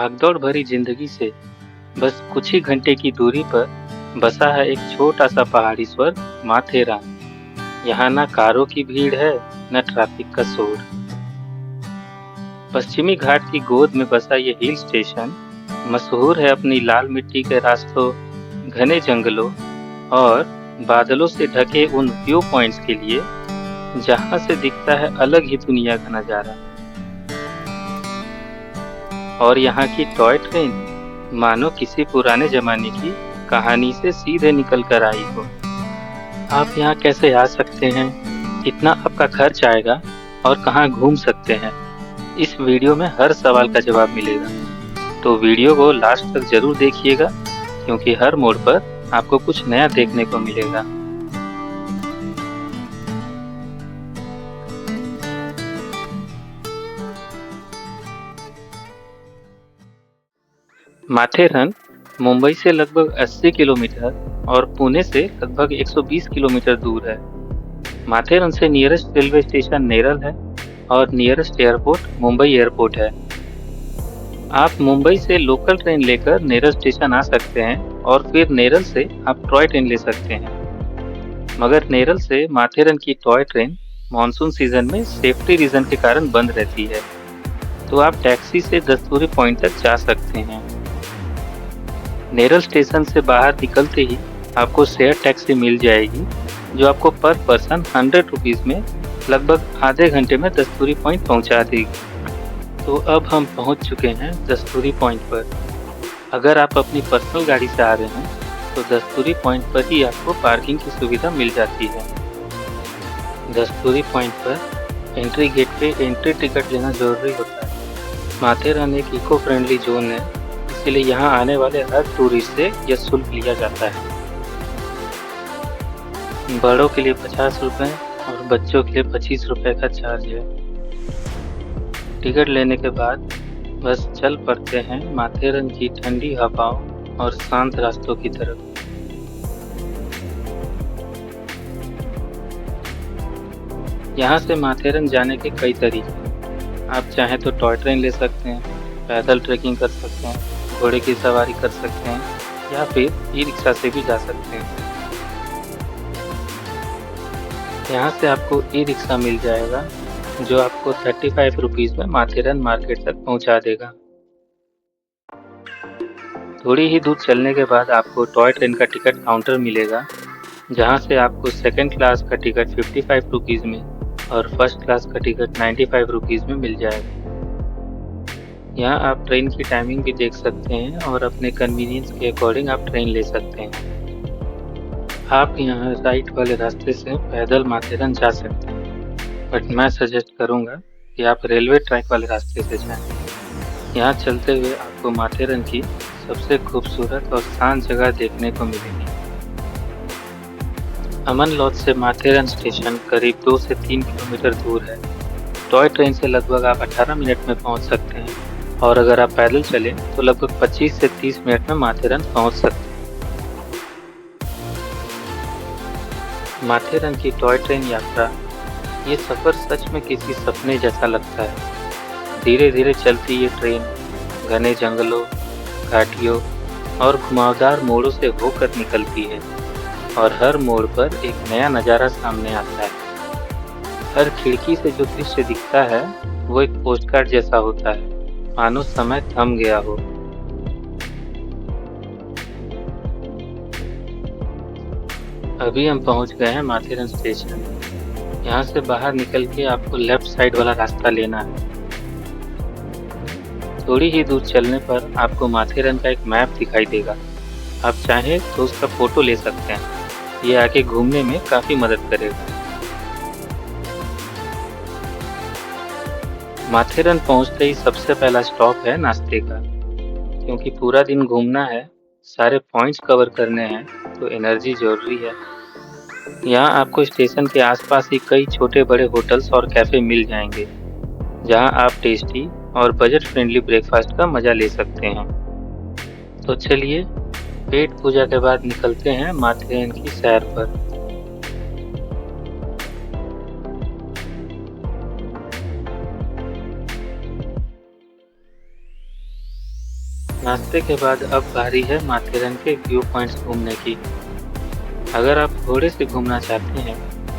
भागदौड़ भरी जिंदगी से बस कुछ ही घंटे की दूरी पर बसा है एक छोटा सा पहाड़ी स्वर्ग माथेरान। यहाँ न कारों की भीड़ है, न ट्रैफिक का शोर। पश्चिमी घाट की गोद में बसा ये हिल स्टेशन मशहूर है अपनी लाल मिट्टी के रास्तों, घने जंगलों और बादलों से ढके उन व्यू पॉइंट्स के लिए जहाँ से दिखता है अलग ही दुनिया का नजारा। और यहाँ की टॉय ट्रेन मानो किसी पुराने जमाने की कहानी से सीधे निकल कर आई हो। आप यहाँ कैसे आ सकते हैं, कितना आपका खर्च आएगा और कहाँ घूम सकते हैं, इस वीडियो में हर सवाल का जवाब मिलेगा। तो वीडियो को लास्ट तक जरूर देखिएगा, क्योंकि हर मोड़ पर आपको कुछ नया देखने को मिलेगा। माथेरन मुंबई से लगभग 80 किलोमीटर और पुणे से लगभग 120 किलोमीटर दूर है। माथेरन से नियरेस्ट रेलवे स्टेशन नेरल है और नियरेस्ट एयरपोर्ट मुंबई एयरपोर्ट है। आप मुंबई से लोकल ट्रेन लेकर नेरल स्टेशन आ सकते हैं और फिर नेरल से आप टॉय ट्रेन ले सकते हैं। मगर नेरल से माथेरन की टॉय ट्रेन मानसून सीजन में सेफ्टी रीजन के कारण बंद रहती है, तो आप टैक्सी से दस्तूरी पॉइंट तक जा सकते हैं। नेरल स्टेशन से बाहर निकलते ही आपको शेयर टैक्सी मिल जाएगी, जो आपको पर पर्सन 100 रुपीज़ में लगभग आधे घंटे में दस्तूरी पॉइंट पहुंचा देगी। तो अब हम पहुंच चुके हैं दस्तूरी पॉइंट पर। अगर आप अपनी पर्सनल गाड़ी से आ रहे हैं तो दस्तूरी पॉइंट पर ही आपको पार्किंग की सुविधा मिल जाती है। दस्तूरी पॉइंट पर एंट्री गेट पे एंट्री टिकट लेना जरूरी होता है। माथेरान एक इको फ्रेंडली जोन है, इसलिए यहाँ आने वाले हर टूरिस्ट से यह शुल्क लिया जाता है। बड़ों के लिए 50 रुपये और बच्चों के लिए 25 रुपये का चार्ज है। टिकट लेने के बाद बस चल पड़ते हैं माथेरन की ठंडी हवाओं और शांत रास्तों की तरफ। यहाँ से माथेरन जाने के कई तरीके हैं। आप चाहें तो टॉय ट्रेन ले सकते हैं, पैदल ट्रेकिंग कर सकते हैं, घोड़े की सवारी कर सकते हैं या फिर ई रिक्शा से भी जा सकते हैं। यहाँ से आपको ई रिक्शा मिल जाएगा, जो आपको 35 रुपीज़ में माथेरन मार्केट तक पहुँचा देगा। थोड़ी ही दूर चलने के बाद आपको टॉय ट्रेन का टिकट काउंटर मिलेगा, जहाँ से आपको सेकंड क्लास का टिकट 55 रुपीज़ में और फर्स्ट क्लास का टिकट 95 रुपीज़ में मिल जाएगा। यहाँ आप ट्रेन की टाइमिंग भी देख सकते हैं और अपने कन्वीनियंस के अकॉर्डिंग आप ट्रेन ले सकते हैं। आप यहाँ राइट वाले रास्ते से पैदल माथेरन जा सकते हैं, बट मैं सजेस्ट करूँगा कि आप रेलवे ट्रैक वाले रास्ते से जाएं। यहाँ चलते हुए आपको माथेरन की सबसे खूबसूरत और शांत जगह देखने को मिलेगी। अमन लॉज से माथेरन स्टेशन करीब 2 से 3 किलोमीटर दूर है। टॉय ट्रेन से लगभग आप 18 मिनट में पहुँच सकते हैं और अगर आप पैदल चलें तो लगभग 25 से 30 मिनट में माथेरन पहुँच सकते हैं। माथेरन की टॉय ट्रेन यात्रा, ये सफ़र सच में किसी सपने जैसा लगता है। धीरे धीरे चलती ये ट्रेन घने जंगलों, घाटियों और घुमावदार मोड़ों से होकर निकलती है और हर मोड़ पर एक नया नज़ारा सामने आता है। हर खिड़की से जो दृश्य दिखता है वो एक पोस्टकार्ड जैसा होता है, मानो समय थम गया हो। अभी हम पहुंच गए हैं माथेरन स्टेशन। यहाँ से बाहर निकल के आपको लेफ्ट साइड वाला रास्ता लेना है। थोड़ी ही दूर चलने पर आपको माथेरन का एक मैप दिखाई देगा। आप चाहें तो उसका फोटो ले सकते हैं, ये आगे घूमने में काफ़ी मदद करेगा। माथेरन पहुंचते ही सबसे पहला स्टॉप है नाश्ते का, क्योंकि पूरा दिन घूमना है, सारे पॉइंट्स कवर करने हैं, तो एनर्जी जरूरी है। यहाँ आपको स्टेशन के आसपास ही कई छोटे बड़े होटल्स और कैफ़े मिल जाएंगे, जहाँ आप टेस्टी और बजट फ्रेंडली ब्रेकफास्ट का मज़ा ले सकते हैं। तो चलिए पेट पूजा के बाद निकलते हैं माथेरन की सैर पर। नाश्ते के बाद अब बारी है माथेरन के व्यू पॉइंट्स घूमने की। अगर आप घोड़े से घूमना चाहते हैं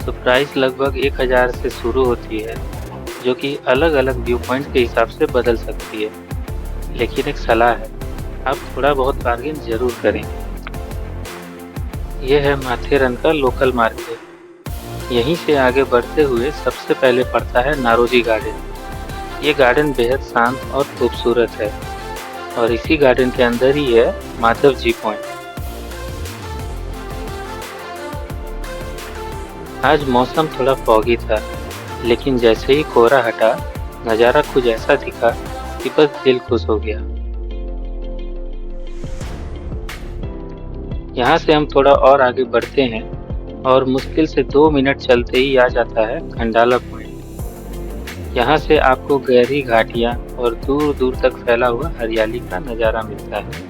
तो प्राइस लगभग 1000 से शुरू होती है, जो कि अलग-अलग व्यू पॉइंट्स के हिसाब से बदल सकती है। लेकिन एक सलाह है, आप थोड़ा बहुत बार्गेन जरूर करें। यह है माथेरन का लोकल मार्केट। यहीं से आगे बढ़ते हुए सबसे पहले पड़ता है नारोजी गार्डन। ये गार्डन बेहद शांत और खूबसूरत है और इसी गार्डन के अंदर ही है माधव जी पॉइंट। आज मौसम थोड़ा फॉगी था, लेकिन जैसे ही कोहरा हटा, नज़ारा कुछ ऐसा दिखा कि बस दिल खुश हो गया। यहाँ से हम थोड़ा और आगे बढ़ते हैं और मुश्किल से 2 मिनट चलते ही आ जाता है खंडाला पॉइंट। यहाँ से आपको गहरी घाटियाँ और दूर दूर तक फैला हुआ हरियाली का नज़ारा मिलता है।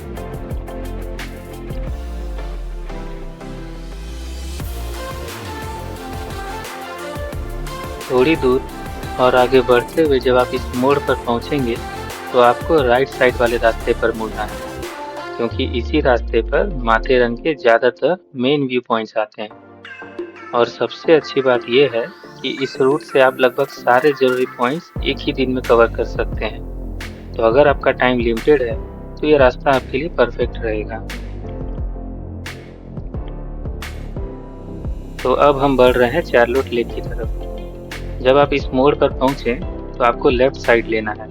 थोड़ी दूर और आगे बढ़ते हुए जब आप इस मोड़ पर पहुँचेंगे तो आपको राइट साइड वाले रास्ते पर मुड़ना है, क्योंकि इसी रास्ते पर माथेरन के ज़्यादातर मेन व्यू पॉइंट्स आते हैं। और सबसे अच्छी बात यह है कि इस रूट से आप लगभग सारे जरूरी पॉइंट्स एक ही दिन में कवर कर सकते हैं। तो अगर आपका टाइम लिमिटेड है तो ये रास्ता आपके लिए परफेक्ट रहेगा। तो अब हम बढ़ रहे हैं चार्लोट लेक की तरफ। जब आप इस मोड़ पर पहुंचे तो आपको लेफ्ट साइड लेना है।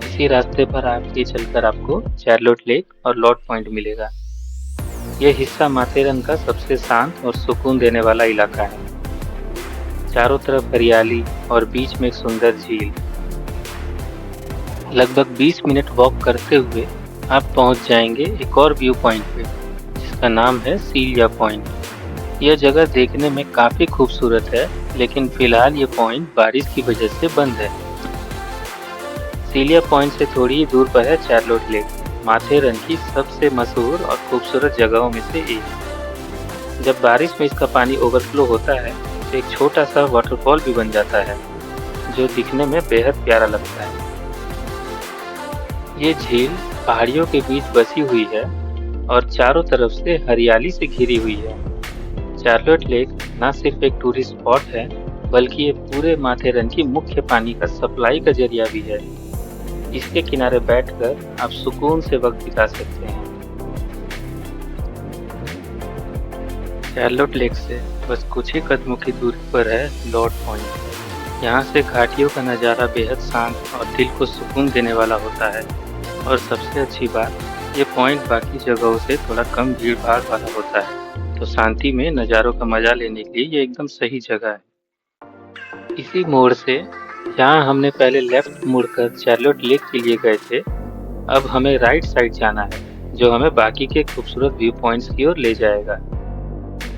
इसी रास्ते पर आगे चलकर आपको चार्लोट लेक और लॉर्ड पॉइंट मिलेगा। यह हिस्सा माथेरन का सबसे शांत और सुकून देने वाला इलाका है। चारों तरफ हरियाली और बीच में एक सुंदर झील। लगभग 20 मिनट वॉक करते हुए आप पहुंच जाएंगे एक और व्यू पॉइंट पे, जिसका नाम है सीलिया पॉइंट। यह जगह देखने में काफी खूबसूरत है, लेकिन फिलहाल ये पॉइंट बारिश की वजह से बंद है। सीलिया पॉइंट से थोड़ी ही दूर पर है चार्लोट लेक, माथेरन की सबसे मशहूर और खूबसूरत जगहों में से एक। जब बारिश में इसका पानी ओवरफ्लो होता है तो एक छोटा सा वाटरफॉल भी बन जाता है, जो दिखने में बेहद प्यारा लगता है। ये झील पहाड़ियों के बीच बसी हुई है और चारों तरफ से हरियाली से घिरी हुई है। चार्लोट लेक न सिर्फ एक टूरिस्ट स्पॉट है, बल्कि ये पूरे माथेरन की मुख्य पानी का सप्लाई का जरिया भी है। इसके किनारे बैठकर आप सुकून से वक्त बिता सकते हैं। चार्लोट लेक से बस कुछ ही कदमों की दूरी पर है लॉर्ड पॉइंट। यहाँ से घाटियों का नज़ारा बेहद शांत और दिल को सुकून देने वाला होता है। और सबसे अच्छी बात, ये पॉइंट बाकी जगहों से थोड़ा कम भीड़ भाड़ वाला होता है, तो शांति में नज़ारों का मजा लेने के लिए ये एकदम सही जगह है। इसी मोड़ से जहाँ हमने पहले लेफ्ट मुड़कर चार्लोट लेक के लिए गए थे, अब हमें राइट साइड जाना है, जो हमें बाकी के खूबसूरत व्यू पॉइंट्स की ओर ले जाएगा।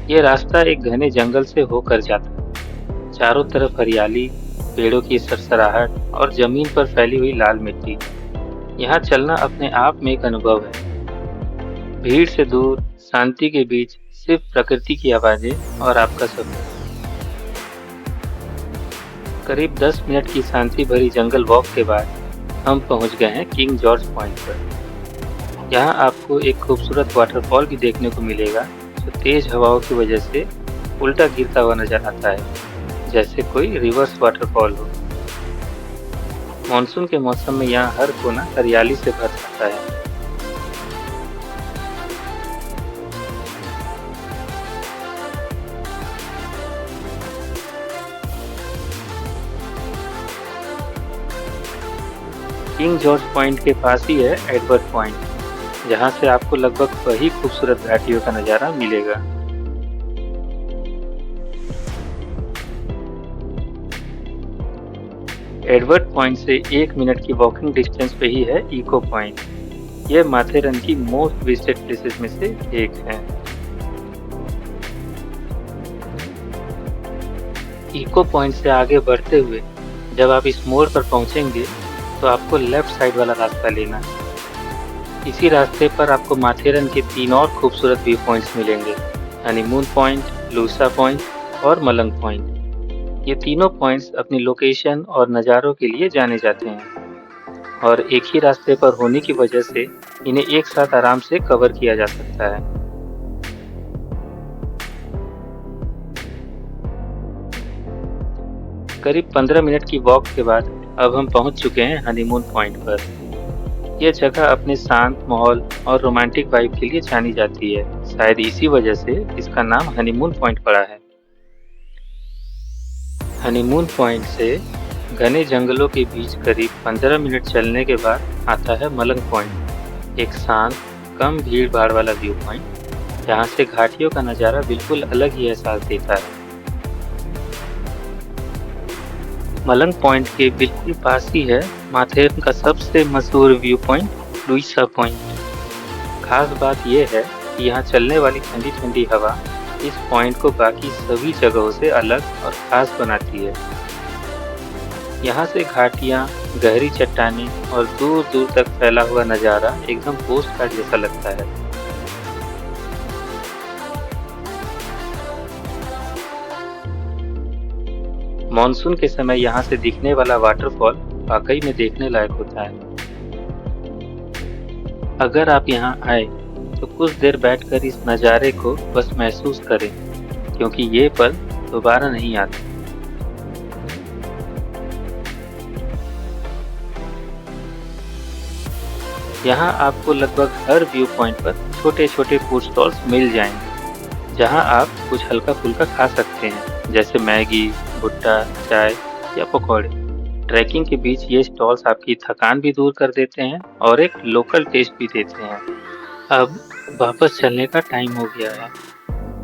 ये रास्ता एक घने जंगल से होकर जाता है। चारों तरफ हरियाली, पेड़ों की सरसराहट और जमीन पर फैली हुई लाल मिट्टी। यहाँ चलना अपने आप में एक अनुभव है। भीड़ से दूर, शांति के बीच, सिर्फ प्रकृति की आवाजें और आपका सफर। करीब 10 मिनट की शांति भरी जंगल वॉक के बाद हम पहुंच गए हैं किंग जॉर्ज पॉइंट पर। यहाँ आपको एक खूबसूरत वाटरफॉल भी देखने को मिलेगा, जो तेज हवाओं की वजह से उल्टा गिरता हुआ नजर आता है, जैसे कोई रिवर्स वाटरफॉल हो। मानसून के मौसम में यहाँ हर कोना हरियाली से भर जाता है। किंग जॉर्ज पॉइंट के पास ही है एडवर्ड पॉइंट, जहां से आपको लगभग वही खूबसूरत घाटियों का नज़ारा मिलेगा। एडवर्ड पॉइंट से 1 मिनट की वॉकिंग डिस्टेंस पे ही है इको पॉइंट। यह माथेरन की मोस्ट विजिटेड प्लेसेस में से एक है। इको पॉइंट से आगे बढ़ते हुए जब आप इस मोड़ पर पहुंचेंगे तो आपको लेफ्ट साइड वाला रास्ता लेना है। इसी रास्ते पर आपको माथेरन के 3 और खूबसूरत व्यू पॉइंट्स मिलेंगे, हनीमून पॉइंट, लूसा पॉइंट और मलंग पॉइंट। ये तीनों पॉइंट्स अपनी लोकेशन और नज़ारों के लिए जाने जाते हैं और एक ही रास्ते पर होने की वजह से इन्हें एक साथ आराम से कवर किया जा सकता है। करीब 15 मिनट की वॉक के बाद अब हम पहुंच चुके हैं हनीमून पॉइंट पर। यह जगह अपने शांत माहौल और रोमांटिक वाइब के लिए जानी जाती है। शायद इसी वजह से इसका नाम हनीमून पॉइंट पड़ा है। हनीमून पॉइंट से घने जंगलों के बीच करीब 15 मिनट चलने के बाद आता है मलंग पॉइंट, एक शांत, कम भीड़ भाड़ वाला व्यू पॉइंट जहाँ से घाटियों का नज़ारा बिल्कुल अलग ही एहसास देता है। मलंग पॉइंट के बिल्कुल पास ही है माथेरन का सबसे मशहूर व्यू पॉइंट लुइसा पॉइंट। खास बात यह है कि यहाँ चलने वाली ठंडी ठंडी हवा इस पॉइंट को बाकी सभी जगहों से अलग और खास बनाती है। यहाँ से घाटियाँ, गहरी चट्टानें और दूर दूर तक फैला हुआ नज़ारा एकदम पोस्ट कार्ड जैसा लगता है। मॉनसून के समय यहाँ से दिखने वाला वाटरफॉल वाकई में देखने लायक होता है। अगर आप यहाँ आए तो कुछ देर बैठकर इस नज़ारे को बस महसूस करें, क्योंकि ये पल दोबारा नहीं आते। यहाँ आपको लगभग हर व्यू पॉइंट पर छोटे छोटे फूड स्टॉल्स मिल जाएंगे, जहाँ आप कुछ हल्का फुल्का खा सकते हैं, जैसे मैगी, भुट्टा, चाय या पकौड़े। ट्रैकिंग के बीच ये स्टॉल्स आपकी थकान भी दूर कर देते हैं और एक लोकल टेस्ट भी देते हैं। अब वापस चलने का टाइम हो गया है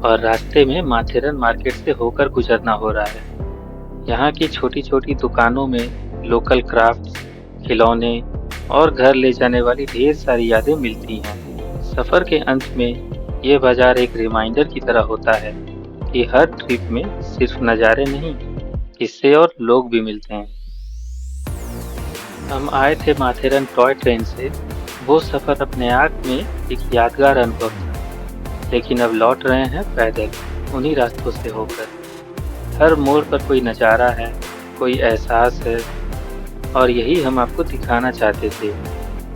और रास्ते में माथेरन मार्केट से होकर गुजरना हो रहा है। यहाँ की छोटी छोटी दुकानों में लोकल क्राफ्ट्स, खिलौने और घर ले जाने वाली ढेर सारी यादें मिलती हैं। सफ़र के अंत में ये बाजार एक रिमाइंडर की तरह होता है कि हर ट्रिप में सिर्फ नज़ारे नहीं, किस्से और लोग भी मिलते हैं। हम आए थे माथेरन टॉय ट्रेन से। वो सफ़र अपने आप में एक यादगार अनुभव था, लेकिन अब लौट रहे हैं पैदल, उन्हीं रास्तों से होकर। हर मोड़ पर कोई नज़ारा है, कोई एहसास है, और यही हम आपको दिखाना चाहते थे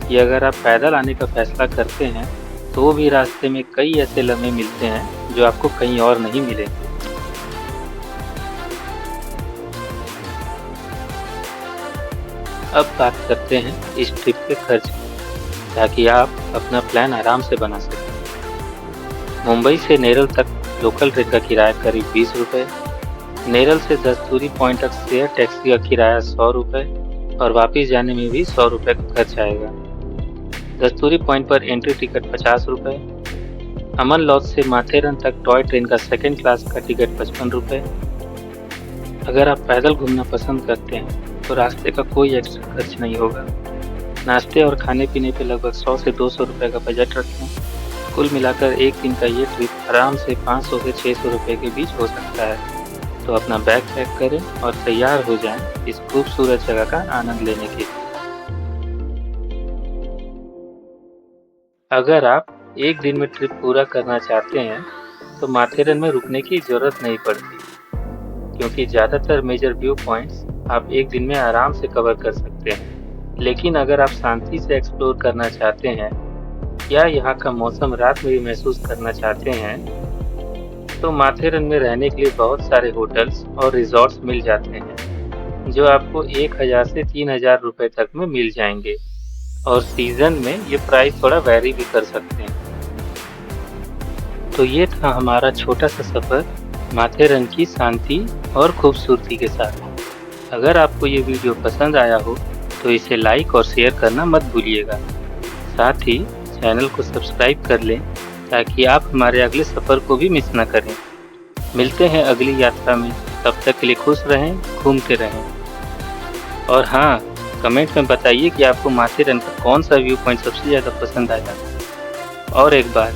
कि अगर आप पैदल आने का फैसला करते हैं तो भी रास्ते में कई ऐसे लम्हे मिलते हैं जो आपको कहीं और नहीं मिलेंगे। अब बात करते हैं इस ट्रिप के खर्च की, ताकि आप अपना प्लान आराम से बना सकें। मुंबई से नेरल तक लोकल ट्रेन का किराया करीब 20 रुपये, नेरल से दस्तूरी पॉइंट तक शेयर टैक्सी का किराया 100 रुपये और वापस जाने में भी 100 रुपये का खर्च आएगा। दस्तूरी पॉइंट पर एंट्री टिकट 50 रुपये, अमन लॉज से माथेरन तक टॉय ट्रेन का सेकंड क्लास का टिकट 55 रुपये। अगर आप पैदल घूमना पसंद करते हैं तो रास्ते का कोई एक्स्ट्रा खर्च नहीं होगा। नाश्ते और खाने पीने पे लगभग 100 से 200 रुपये का बजट रखें। कुल मिलाकर एक दिन का ये ट्रिप आराम से 500 से 600 रुपये के बीच हो सकता है। तो अपना बैग पैक करें और तैयार हो जाएं इस खूबसूरत जगह का आनंद लेने के लिए। अगर आप एक दिन में ट्रिप पूरा करना चाहते हैं तो माथेरन में रुकने की ज़रूरत नहीं पड़ती, क्योंकि ज़्यादातर मेजर व्यू पॉइंट्स आप एक दिन में आराम से कवर कर सकते हैं। लेकिन अगर आप शांति से एक्सप्लोर करना चाहते हैं या यहाँ का मौसम रात में भी महसूस करना चाहते हैं तो माथेरन में रहने के लिए बहुत सारे होटल्स और रिजॉर्ट्स मिल जाते हैं, जो आपको 1000 से 3000 रुपये तक में मिल जाएंगे, और सीज़न में ये प्राइस थोड़ा वैरी भी कर सकते हैं। तो ये था हमारा छोटा सा सफ़र माथेरन की शांति और खूबसूरती के साथ। अगर आपको ये वीडियो पसंद आया हो तो इसे लाइक और शेयर करना मत भूलिएगा। साथ ही चैनल को सब्सक्राइब कर लें ताकि आप हमारे अगले सफ़र को भी मिस न करें। मिलते हैं अगली यात्रा में, तब तक के लिए खुश रहें, घूमते रहें। और हाँ, कमेंट में बताइए कि आपको माथेरन का कौन सा व्यू पॉइंट सबसे ज़्यादा पसंद आया। और एक बात,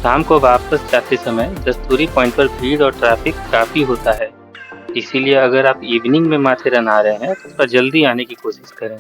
शाम को वापस जाते समय दस्तूरी पॉइंट पर भीड़ और ट्रैफिक काफ़ी होता है, इसीलिए अगर आप इवनिंग में माथेरन आ रहे हैं तो थोड़ा जल्दी आने की कोशिश करें।